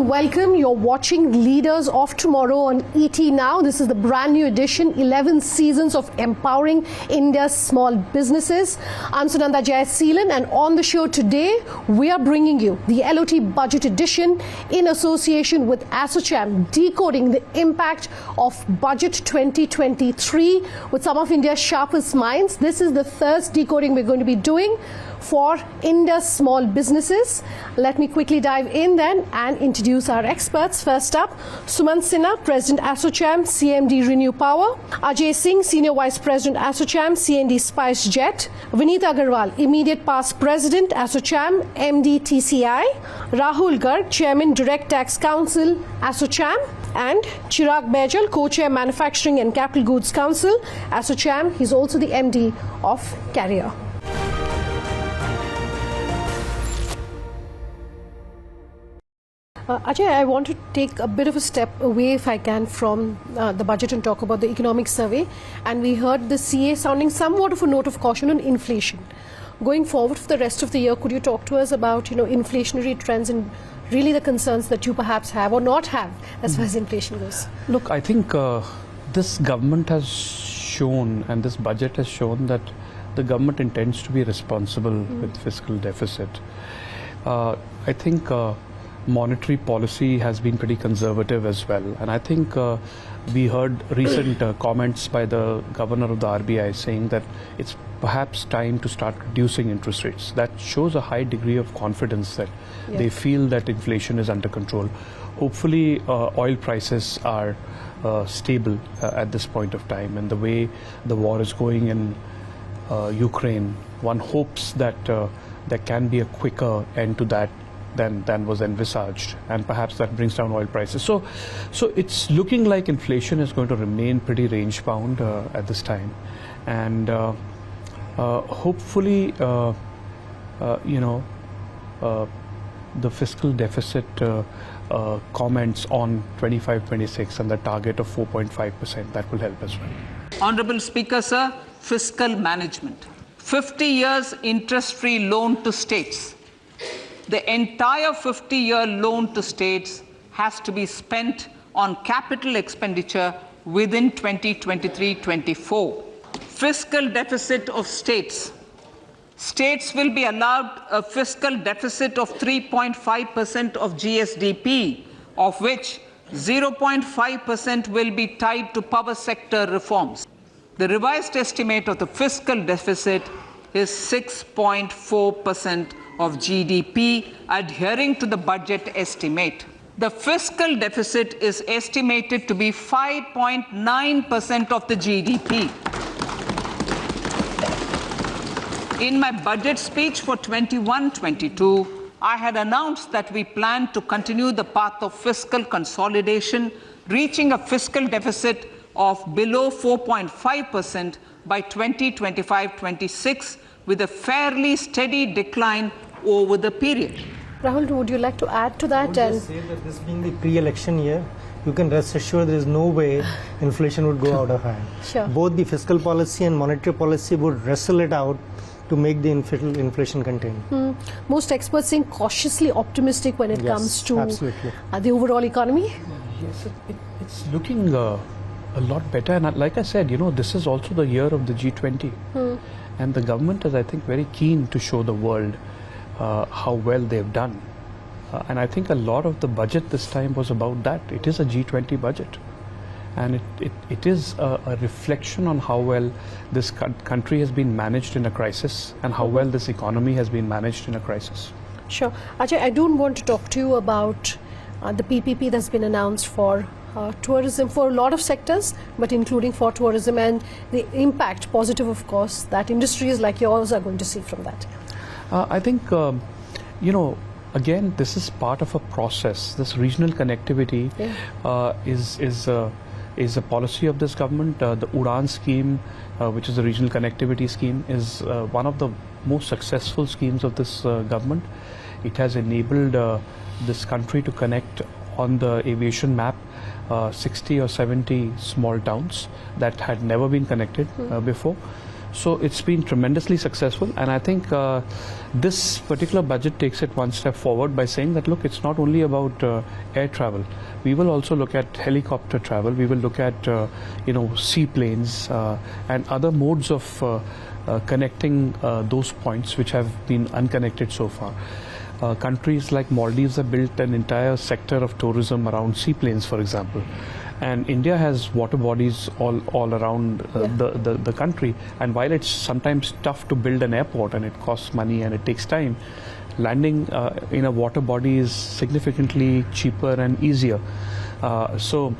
warm welcome. You're watching Leaders of Tomorrow on ET Now. This is the brand new edition, 11 seasons of empowering India's small businesses. I'm Sunanda Jayasheelan, and on the show today, we are bringing you the LOT Budget Edition in association with Assocham, decoding the impact of Budget 2023 with some of India's sharpest minds. This is the third decoding we're going to be doing for India's small businesses. Let me quickly dive in then and introduce our experts. First up, Sumant Sinha, President Assocham CMD Renew Power. Ajay Singh, Senior Vice President Assocham CMD Spicejet. Vineet Agarwal, Immediate Past President Assocham MD TCI. Rahul Garg, Chairman Direct Tax Council Assocham. And Chirag Baijal, Co-Chair Manufacturing and Capital Goods Council Assocham. He's also the MD of Carrier. Ajay, I want to take a bit of a step away, if I can, from the budget and talk about the economic survey. And we heard the CA sounding somewhat of a note of caution on inflation. Going forward for the rest of the year, could you talk to us about, inflationary trends and really the concerns that you perhaps have or not have as far as inflation goes? Look, I think this government has shown, and this budget has shown, that the government intends to be responsible with fiscal deficit. I think monetary policy has been pretty conservative as well, and I think we heard recent comments by the governor of the RBI saying that it's perhaps time to start reducing interest rates. That shows a high degree of confidence that they feel that inflation is under control. Hopefully oil prices are stable at this point of time, and the way the war is going in Ukraine, one hopes that there can be a quicker end to that than was envisaged, and perhaps that brings down oil prices. So it's looking like inflation is going to remain pretty range bound at this time, and hopefully the fiscal deficit comments on 25-26 and the target of 4.5%, that will help as well. Honorable Speaker, sir, fiscal management. 50 years interest-free loan to states. The entire 50-year loan to states has to be spent on capital expenditure within 2023-24. Fiscal deficit of states. States will be allowed a fiscal deficit of 3.5% of GSDP, of which 0.5% will be tied to power sector reforms. The revised estimate of the fiscal deficit is 6.4% of GDP, adhering to the budget estimate. The fiscal deficit is estimated to be 5.9% of the GDP. In my budget speech for 21-22, I had announced that we plan to continue the path of fiscal consolidation, reaching a fiscal deficit of below 4.5% by 2025-26, with a fairly steady decline over the period. Rahul, would you like to add to that? I would just say that this being the pre-election year, you can rest assured there is no way inflation would go out of hand. Sure. Both the fiscal policy and monetary policy would wrestle it out to make the inflation contained. Most experts saying cautiously optimistic when it comes to the overall economy. Yes, it's looking a lot better, and like I said, this is also the year of the G20. And the government is, I think, very keen to show the world how well they've done. And I think a lot of the budget this time was about that. It is a G20 budget. And it is a reflection on how well this country has been managed in a crisis, and how well this economy has been managed in a crisis. Sure. Ajay, I do want to talk to you about the PPP that's been announced for tourism, for a lot of sectors, but including for tourism, and the impact, positive of course, that industries like yours are going to see from that. I think, again, this is part of a process. This regional connectivity is a policy of this government. The UDAN scheme, which is a regional connectivity scheme, is one of the most successful schemes of this government. It has enabled this country to connect on the aviation map 60 or 70 small towns that had never been connected before. So it's been tremendously successful, and I think this particular budget takes it one step forward by saying that, look, it's not only about air travel. We will also look at helicopter travel. We will look at seaplanes and other modes of connecting those points which have been unconnected so far. Countries like Maldives have built an entire sector of tourism around seaplanes, for example. And India has water bodies all around the country. And while it's sometimes tough to build an airport and it costs money and it takes time, landing in a water body is significantly cheaper and easier. So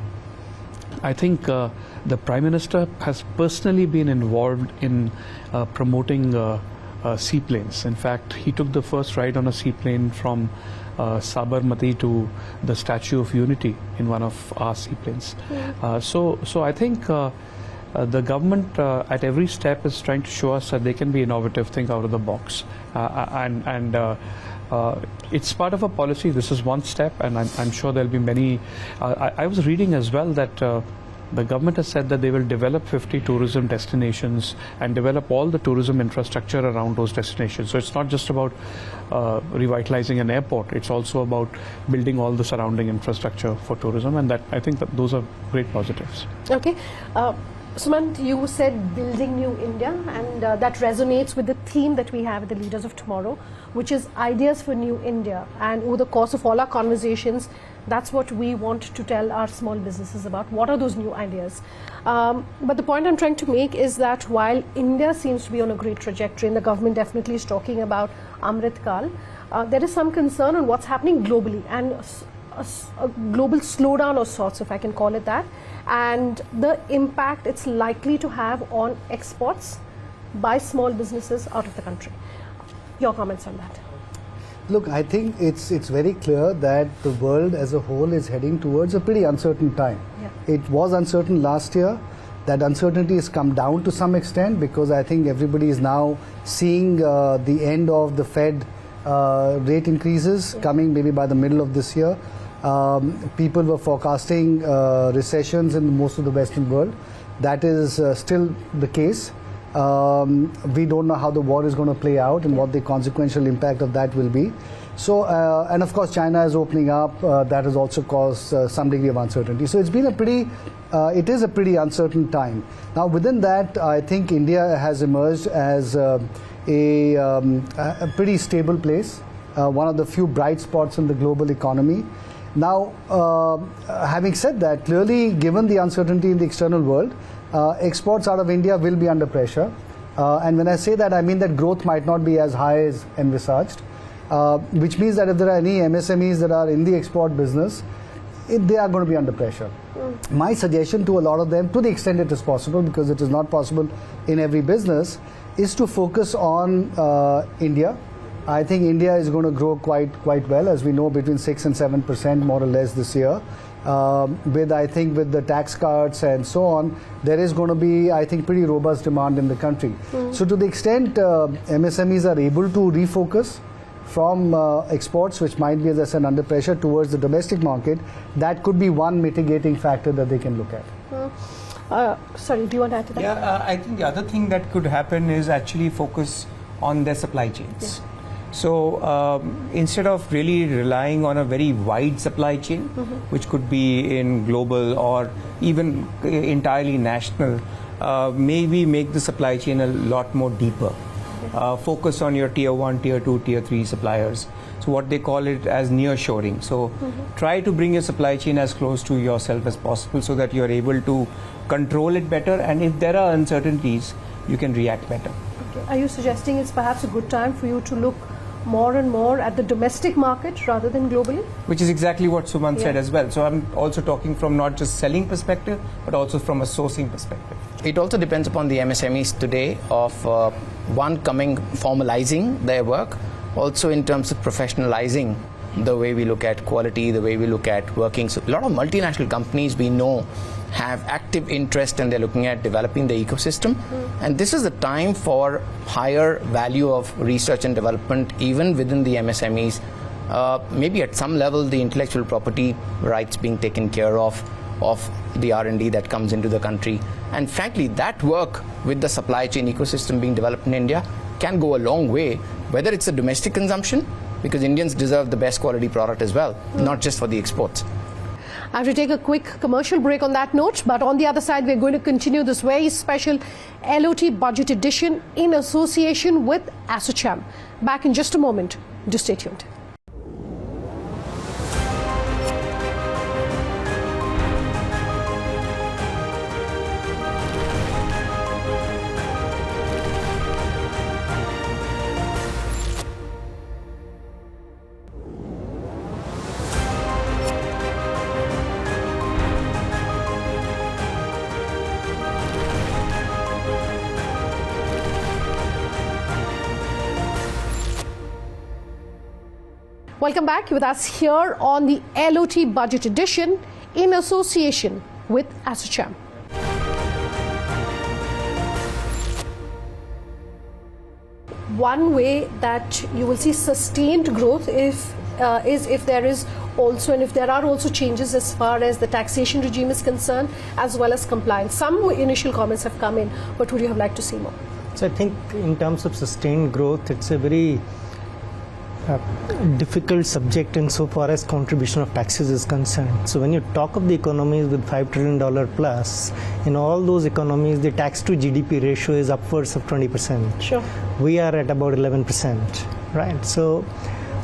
I think the Prime Minister has personally been involved in promoting seaplanes. In fact, he took the first ride on a seaplane from Sabarmati to the Statue of Unity in one of our seaplanes. So I think the government at every step is trying to show us that they can be innovative, think out of the box, and it's part of a policy. This is one step, and I'm sure there'll be many. I was reading as well that the government has said that they will develop 50 tourism destinations and develop all the tourism infrastructure around those destinations. So it's not just about revitalizing an airport, it's also about building all the surrounding infrastructure for tourism, and that I think that those are great positives. Okay. Sumant, you said building new India, and that resonates with the theme that we have at the Leaders of Tomorrow, which is ideas for new India. And over the course of all our conversations, that's what we want to tell our small businesses about. What are those new ideas? But the point I'm trying to make is that while India seems to be on a great trajectory, and the government definitely is talking about Amrit Kal, there is some concern on what's happening globally, and a global slowdown of sorts, if I can call it that, and the impact it's likely to have on exports by small businesses out of the country. Your comments on that? Look, I think it's very clear that the world as a whole is heading towards a pretty uncertain time. Yeah. It was uncertain last year. That uncertainty has come down to some extent because I think everybody is now seeing the end of the Fed rate increases coming maybe by the middle of this year. People were forecasting recessions in most of the Western world. That is still the case. We don't know how the war is going to play out and what the consequential impact of that will be. So, and of course, China is opening up. That has also caused some degree of uncertainty. So, it's been it is a pretty uncertain time. Now, within that, I think India has emerged as a pretty stable place, one of the few bright spots in the global economy. Now, having said that, clearly, given the uncertainty in the external world, exports out of India will be under pressure. And when I say that, I mean that growth might not be as high as envisaged, which means that if there are any MSMEs that are in the export business, they are going to be under pressure. My suggestion to a lot of them, to the extent it is possible, because it is not possible in every business, is to focus on India. I think India is going to grow quite well, as we know, between 6 and 7% more or less this year. I think with the tax cuts and so on, there is going to be, I think, pretty robust demand in the country. So to the extent MSMEs are able to refocus from exports, which might be, as I said, under pressure, towards the domestic market, that could be one mitigating factor that they can look at. Sorry, do you want to add to that? Yeah, I think the other thing that could happen is actually focus on their supply chains. Yeah. So instead of really relying on a very wide supply chain, which could be in global or even entirely national, maybe make the supply chain a lot more deeper. Focus on your tier 1, tier 2, tier 3 suppliers. So what they call it as near-shoring. So try to bring your supply chain as close to yourself as possible so that you're able to control it better, and if there are uncertainties, you can react better. Okay. Are you suggesting it's perhaps a good time for you to look more and more at the domestic market rather than globally? Which is exactly what Sumant said as well. So I'm also talking from not just selling perspective, but also from a sourcing perspective. It also depends upon the MSMEs today of formalizing their work, also in terms of professionalizing the way we look at quality, the way we look at working. So a lot of multinational companies we know have active interest and they're looking at developing the ecosystem. And this is the time for higher value of research and development even within the MSMEs. Maybe at some level the intellectual property rights being taken care of, of the R&D that comes into the country. And frankly, that work with the supply chain ecosystem being developed in India can go a long way, whether it's a domestic consumption, because Indians deserve the best quality product as well, not just for the exports. I have to take a quick commercial break on that note, but on the other side, we're going to continue this very special LOT budget edition in association with Assocham. Back in just a moment. Do stay tuned. Welcome back. With us here on the LOT Budget Edition in association with Assocham. One way that you will see sustained growth is if there is also, and if there are also changes as far as the taxation regime is concerned, as well as compliance. Some initial comments have come in, but would you have liked to see more? So I think in terms of sustained growth, it's a very difficult subject insofar as contribution of taxes is concerned. So when you talk of the economies with $5 trillion plus, in all those economies, the tax to GDP ratio is upwards of 20%. Sure. We are at about 11%, right? So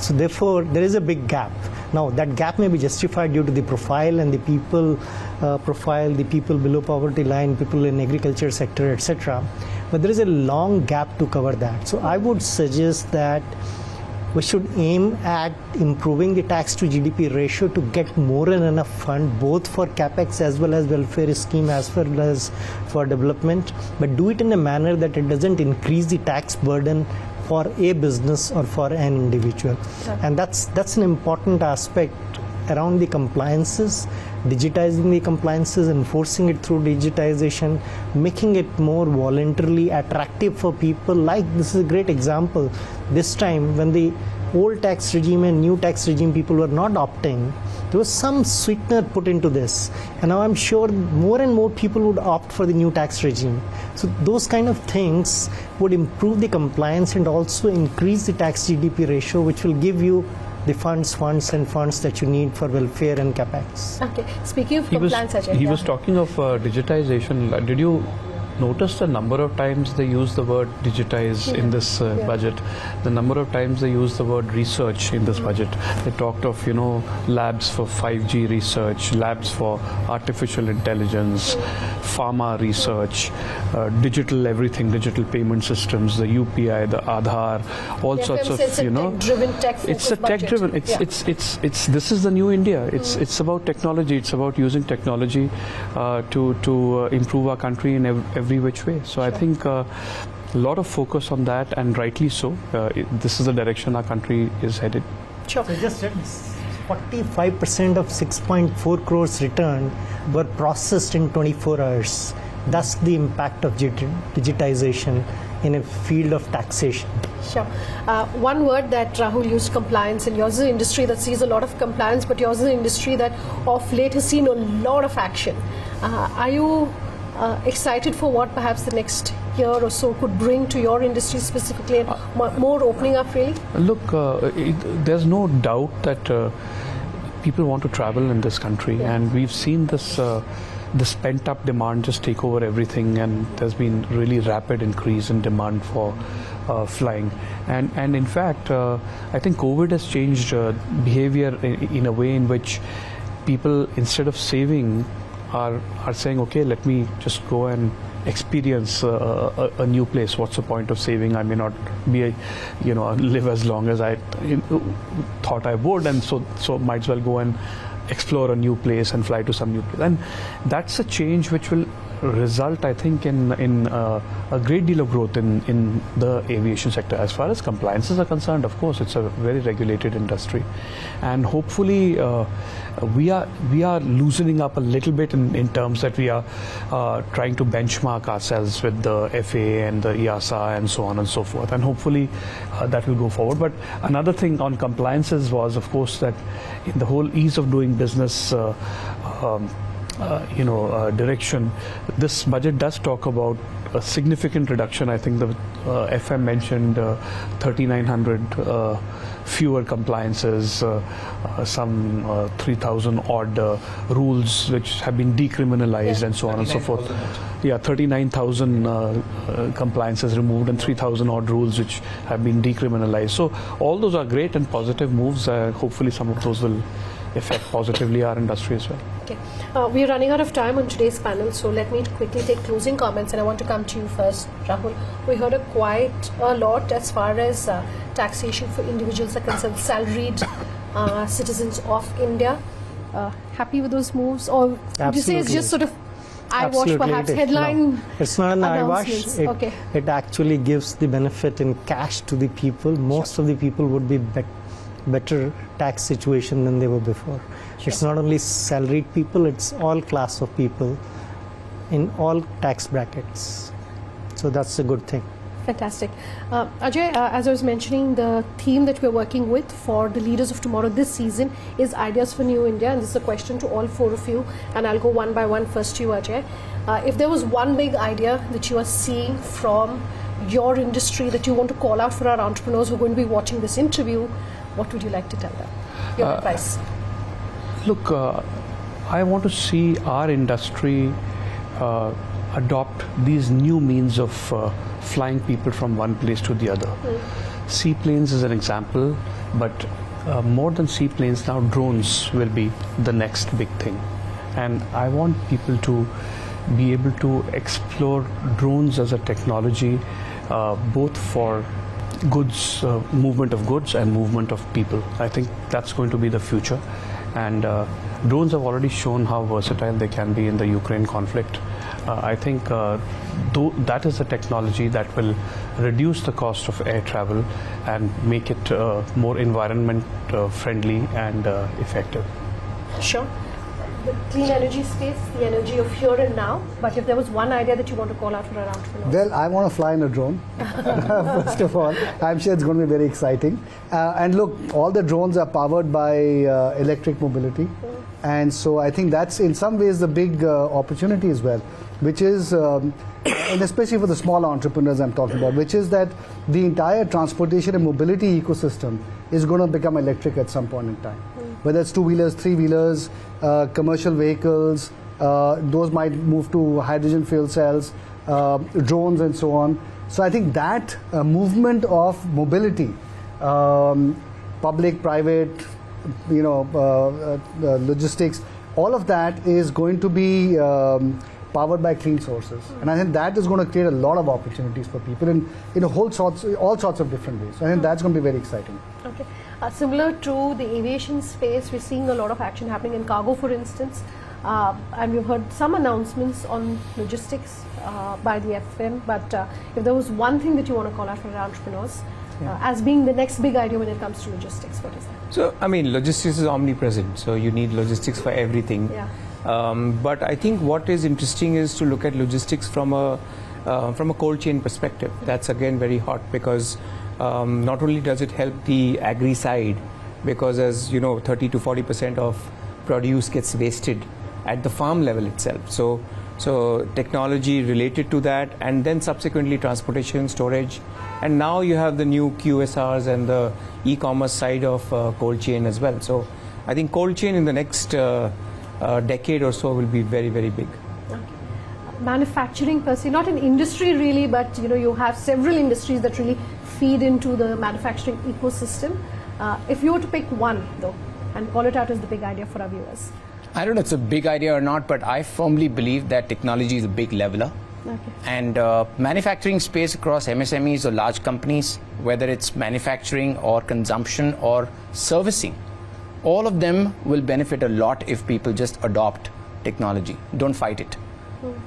therefore, there is a big gap. Now, that gap may be justified due to the profile and the people the people below poverty line, people in agriculture sector, etc. But there is a long gap to cover that. So I would suggest that we should aim at improving the tax to GDP ratio to get more than enough fund both for capex as well as welfare scheme as well as for development, but do it in a manner that it doesn't increase the tax burden for a business or for an individual. Okay. And that's an important aspect around the compliances, digitizing the compliances, enforcing it through digitization, making it more voluntarily attractive for people. Like, this is a great example. This time when the old tax regime and new tax regime people were not opting, there was some sweetener put into this, and now I'm sure more and more people would opt for the new tax regime. So those kind of things would improve the compliance and also increase the tax GDP ratio, which will give you the funds that you need for welfare and capex. Okay. Speaking of compliance, Ajay. He was talking of digitization. Did you notice the number of times they use the word digitize in this budget? The number of times they use the word research in this budget. They talked of, labs for 5G research, labs for artificial intelligence, pharma research, digital everything, digital payment systems, the UPI, the Aadhaar, all sorts of, It's a tech-driven. This is the new India. It's about technology. It's about using technology to improve our country in every which way. So I think a lot of focus on that, and rightly so. This is the direction our country is headed. Sure. So just 45% of 6.4 crores returned were processed in 24 hours. That's the impact of digitization in a field of taxation. Sure. One word that Rahul used, compliance, and yours is an industry that sees a lot of compliance, but yours is an industry that of late has seen a lot of action. Are you excited for what perhaps the next year or so could bring to your industry specifically, and more opening up really? Look, there's no doubt that people want to travel in this country, and we've seen this pent-up demand just take over everything, and there's been really rapid increase in demand for flying. And in fact, I think COVID has changed behavior in a way in which people, instead of saving, are saying, okay, let me just go and experience a new place. What's the point of saving? I may not be, live as long as I thought I would, and so might as well go and explore a new place and fly to some new place. And that's a change which will result, I think, in a great deal of growth in the aviation sector. As far as compliances are concerned, of course, it's a very regulated industry, and hopefully we are loosening up a little bit in terms that we are trying to benchmark ourselves with the FAA and the EASA and so on and so forth, and hopefully that will go forward. But another thing on compliances was, of course, that in the whole ease of doing business direction. This budget does talk about a significant reduction. I think the FM mentioned 3,900 fewer compliances, some 3,000 odd rules which have been decriminalized, and so on and so forth. Yeah, 39,000 compliances removed and 3,000 odd rules which have been decriminalized. So all those are great and positive moves. Hopefully some of those will affect positively our industry as well. Okay. We are running out of time on today's panel, so let me quickly take closing comments, and I want to come to you first, Rahul. We heard quite a lot as far as taxation for individuals are concerned, salaried citizens of India. Happy with those moves, or would you say it's just sort of eyewash, perhaps headline? No, it's not an eyewash. Okay. It actually gives the benefit in cash to the people. Most of the people would be better tax situation than they were before. It's not only salaried people, it's all class of people in all tax brackets. So that's a good thing. Fantastic. Ajay, as I was mentioning, the theme that we're working with for the Leaders of Tomorrow this season is Ideas for New India, and this is a question to all four of you, and I'll go one by one. First to you, Ajay. If there was one big idea that you are seeing from your industry that you want to call out for our entrepreneurs who are going to be watching this interview, what would you like to tell them? Your advice. Look, I want to see our industry adopt these new means of flying people from one place to the other. Seaplanes is an example, but more than seaplanes, now drones will be the next big thing. And I want people to be able to explore drones as a technology, both for goods, movement of goods and movement of people. I think that's going to be the future. And drones have already shown how versatile they can be in the Ukraine conflict. I think that is a technology that will reduce the cost of air travel and make it more environment friendly and effective. Sure. The clean energy space, the energy of here and now, but if there was one idea that you want to call out for our entrepreneurs? Well, I want to fly in a drone, first of all. I'm sure it's going to be very exciting. And look, all the drones are powered by electric mobility. And so I think that's in some ways the big opportunity as well, which is, and especially for the small entrepreneurs I'm talking about, which is that the entire transportation and mobility ecosystem is going to become electric at some point in time. Whether it's two-wheelers, three-wheelers, commercial vehicles, those might move to hydrogen fuel cells, drones and so on. So I think that movement of mobility, public, private, logistics, all of that is going to be powered by clean sources. And I think that is going to create a lot of opportunities for people in all sorts of different ways. So I think that's going to be very exciting. Okay. Similar to the aviation space, we're seeing a lot of action happening in cargo, for instance, and we've heard some announcements on logistics by the FM, but if there was one thing that you want to call out for entrepreneurs as being the next big idea when it comes to logistics, what is that? So, I mean, logistics is omnipresent, so you need logistics for everything. Yeah. But I think what is interesting is to look at logistics from a cold chain perspective. That's again very hot because not only does it help the agri side, because as you know, 30 to 40% of produce gets wasted at the farm level itself. So technology related to that, and then subsequently transportation, storage, and now you have the new QSRs and the e-commerce side of cold chain as well. So I think cold chain in the next decade or so will be very, very big. Okay. Manufacturing per se, not an industry really, but you have several industries that really feed into the manufacturing ecosystem. If you were to pick one though and call it out as the big idea for our viewers. I don't know if it's a big idea or not, but I firmly believe that technology is a big leveler. Okay. And manufacturing space across MSMEs or large companies, whether it's manufacturing or consumption or servicing, all of them will benefit a lot if people just adopt technology. Don't fight it.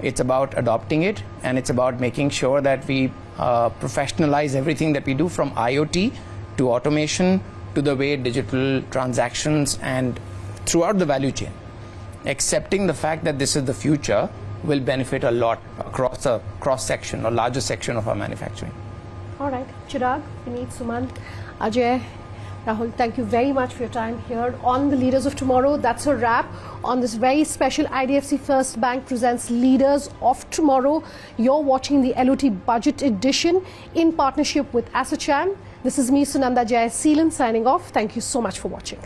It's about adopting it, and it's about making sure that we professionalize everything that we do, from IoT to automation to the way digital transactions and throughout the value chain. Accepting the fact that this is the future will benefit a lot across a cross-section or larger section of our manufacturing. All right. Chirag, Vineet, Sumant, Ajay, Rahul, thank you very much for your time here on the Leaders of Tomorrow. That's a wrap on this very special IDFC First Bank presents Leaders of Tomorrow. You're watching the LOT Budget Edition in partnership with Assocham. This is me, Sunanda Jaya Seelan, signing off. Thank you so much for watching.